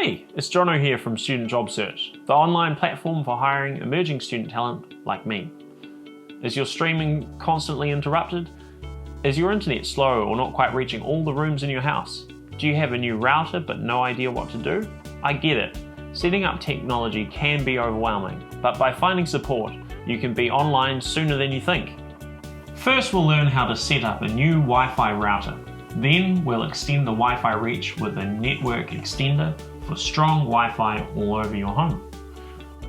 Hey, it's Jono here from Student Job Search, the online platform for hiring emerging student talent like me. Is your streaming constantly interrupted? Is your internet slow or not quite reaching all the rooms in your house? Do you have a new router but no idea what to do? I get it. Setting up technology can be overwhelming, but by finding support, you can be online sooner than you think. First, we'll learn how to set up a new Wi-Fi router. Then we'll extend the Wi-Fi reach with a network extender for strong Wi-Fi all over your home.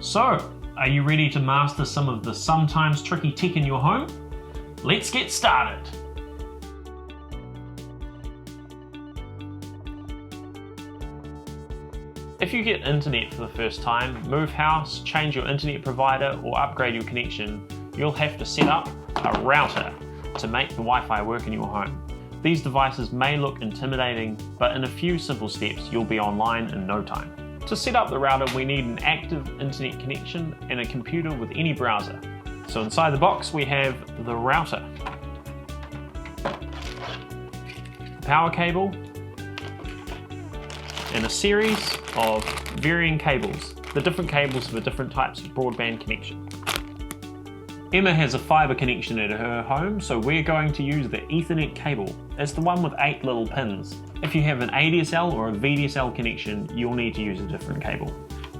So, are you ready to master some of the sometimes tricky tech in your home? Let's get started! If you get internet for the first time, move house, change your internet provider or upgrade your connection, you'll have to set up a router to make the Wi-Fi work in your home. These devices may look intimidating, but in a few simple steps you'll be online in no time. To set up the router, we need an active internet connection and a computer with any browser. So inside the box we have the router, the power cable, and a series of varying cables, the different cables for different types of broadband connection. Emma has a fibre connection at her home, so we're going to use the Ethernet cable. It's the one with 8 little pins. If you have an ADSL or a VDSL connection, you'll need to use a different cable.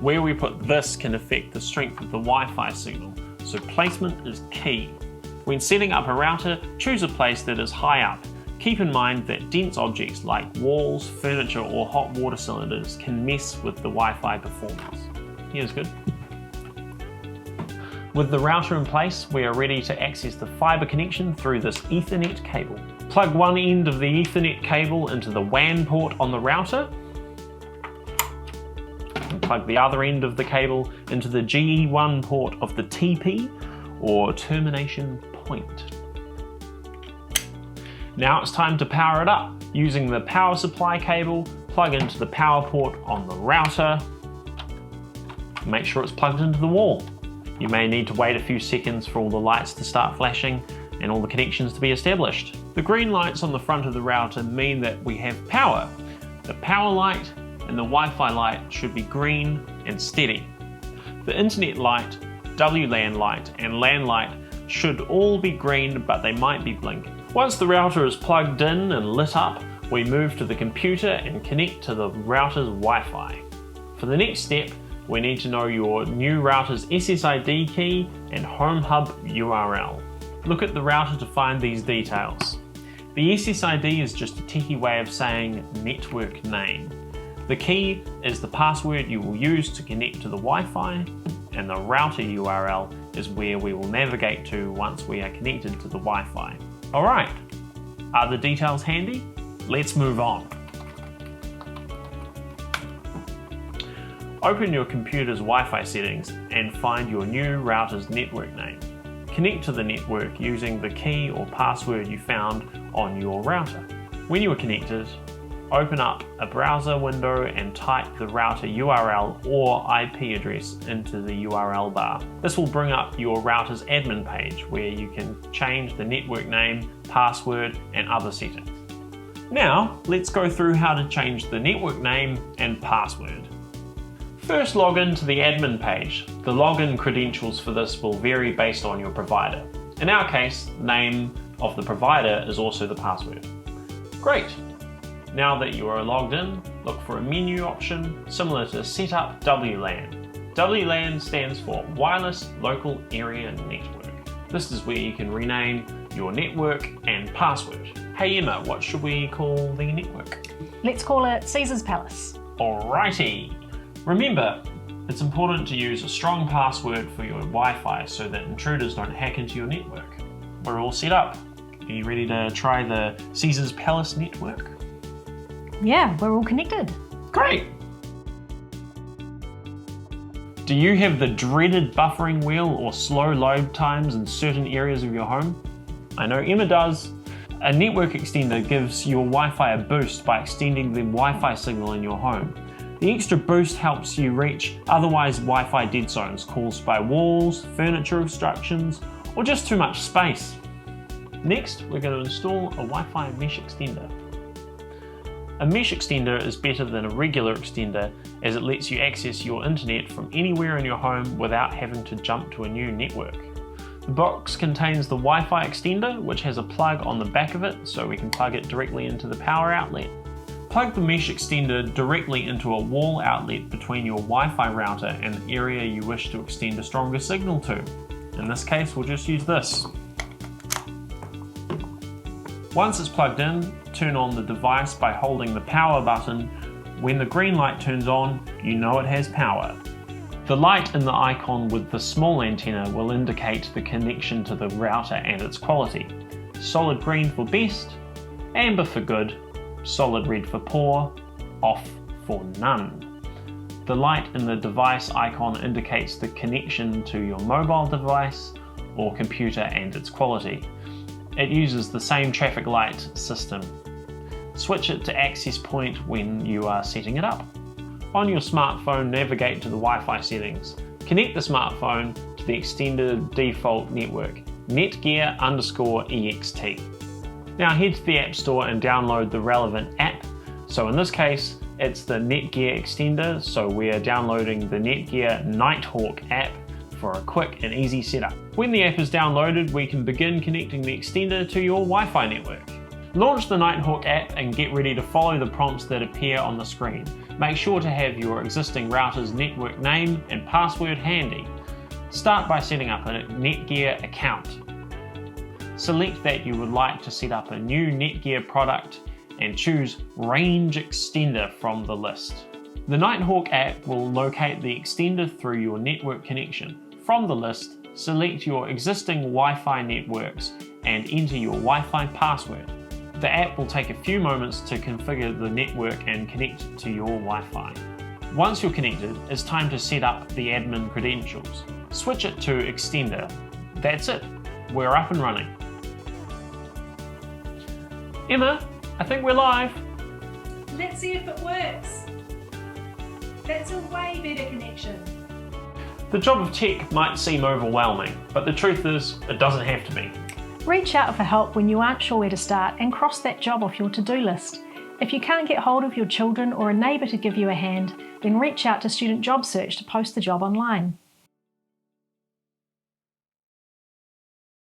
Where we put this can affect the strength of the Wi-Fi signal, so placement is key. When setting up a router, choose a place that is high up. Keep in mind that dense objects like walls, furniture or hot water cylinders can mess with the Wi-Fi performance. Here's good. With the router in place, we are ready to access the fibre connection through this Ethernet cable. Plug one end of the Ethernet cable into the WAN port on the router, and plug the other end of the cable into the GE1 port of the TP, or termination point. Now it's time to power it up. Using the power supply cable, plug into the power port on the router. Make sure it's plugged into the wall. You may need to wait a few seconds for all the lights to start flashing and all the connections to be established. The green lights on the front of the router mean that we have power. The power light and the Wi-Fi light should be green and steady. The internet light, WLAN light and LAN light should all be green, but they might be blinking. Once the router is plugged in and lit up, we move to the computer and connect to the router's Wi-Fi. For the next step, we need to know your new router's SSID key and home hub URL. Look at the router to find these details. The SSID is just a techie way of saying network name. The key is the password you will use to connect to the Wi-Fi, and the router URL is where we will navigate to once we are connected to the Wi-Fi. Alright, are the details handy? Let's move on. Open your computer's Wi-Fi settings and find your new router's network name. Connect to the network using the key or password you found on your router. When you are connected, open up a browser window and type the router URL or IP address into the URL bar. This will bring up your router's admin page where you can change the network name, password and other settings. Now, let's go through how to change the network name and password. First, log in to the admin page. The login credentials for this will vary based on your provider. In our case, the name of the provider is also the password. Great! Now that you are logged in, look for a menu option similar to Setup WLAN. WLAN stands for Wireless Local Area Network. This is where you can rename your network and password. Hey Emma, what should we call the network? Let's call it Caesar's Palace. Alrighty! Remember, it's important to use a strong password for your Wi-Fi so that intruders don't hack into your network. We're all set up. Are you ready to try the Caesar's Palace network? Yeah, we're all connected. Great! Do you have the dreaded buffering wheel or slow load times in certain areas of your home? I know Emma does. A network extender gives your Wi-Fi a boost by extending the Wi-Fi signal in your home. The extra boost helps you reach otherwise Wi-Fi dead zones caused by walls, furniture obstructions, or just too much space. Next, we're going to install a Wi-Fi mesh extender. A mesh extender is better than a regular extender as it lets you access your internet from anywhere in your home without having to jump to a new network. The box contains the Wi-Fi extender, which has a plug on the back of it so we can plug it directly into the power outlet. Plug the mesh extender directly into a wall outlet between your Wi-Fi router and the area you wish to extend a stronger signal to. In this case, we'll just use this. Once it's plugged in, turn on the device by holding the power button. When the green light turns on, you know it has power. The light in the icon with the small antenna will indicate the connection to the router and its quality. Solid green for best, amber for good, solid red for poor, off for none. The light in the device icon indicates the connection to your mobile device or computer and its quality. It uses the same traffic light system. Switch it to access point when you are setting it up. On your smartphone, navigate to the Wi-Fi settings. Connect the smartphone to the extended default network, netgear_ext. Now head to the App Store and download the relevant app. So in this case, it's the Netgear extender, so we're downloading the Netgear Nighthawk app for a quick and easy setup. When the app is downloaded, we can begin connecting the extender to your Wi-Fi network. Launch the Nighthawk app and get ready to follow the prompts that appear on the screen. Make sure to have your existing router's network name and password handy. Start by setting up a Netgear account. Select that you would like to set up a new Netgear product and choose Range Extender from the list. The Nighthawk app will locate the extender through your network connection. From the list, select your existing Wi-Fi networks and enter your Wi-Fi password. The app will take a few moments to configure the network and connect to your Wi-Fi. Once you're connected, it's time to set up the admin credentials. Switch it to Extender. That's it, we're up and running. Emma, I think we're live. Let's see if it works. That's a way better connection. The job of tech might seem overwhelming, but the truth is, it doesn't have to be. Reach out for help when you aren't sure where to start and cross that job off your to-do list. If you can't get hold of your children or a neighbour to give you a hand, then reach out to Student Job Search to post the job online.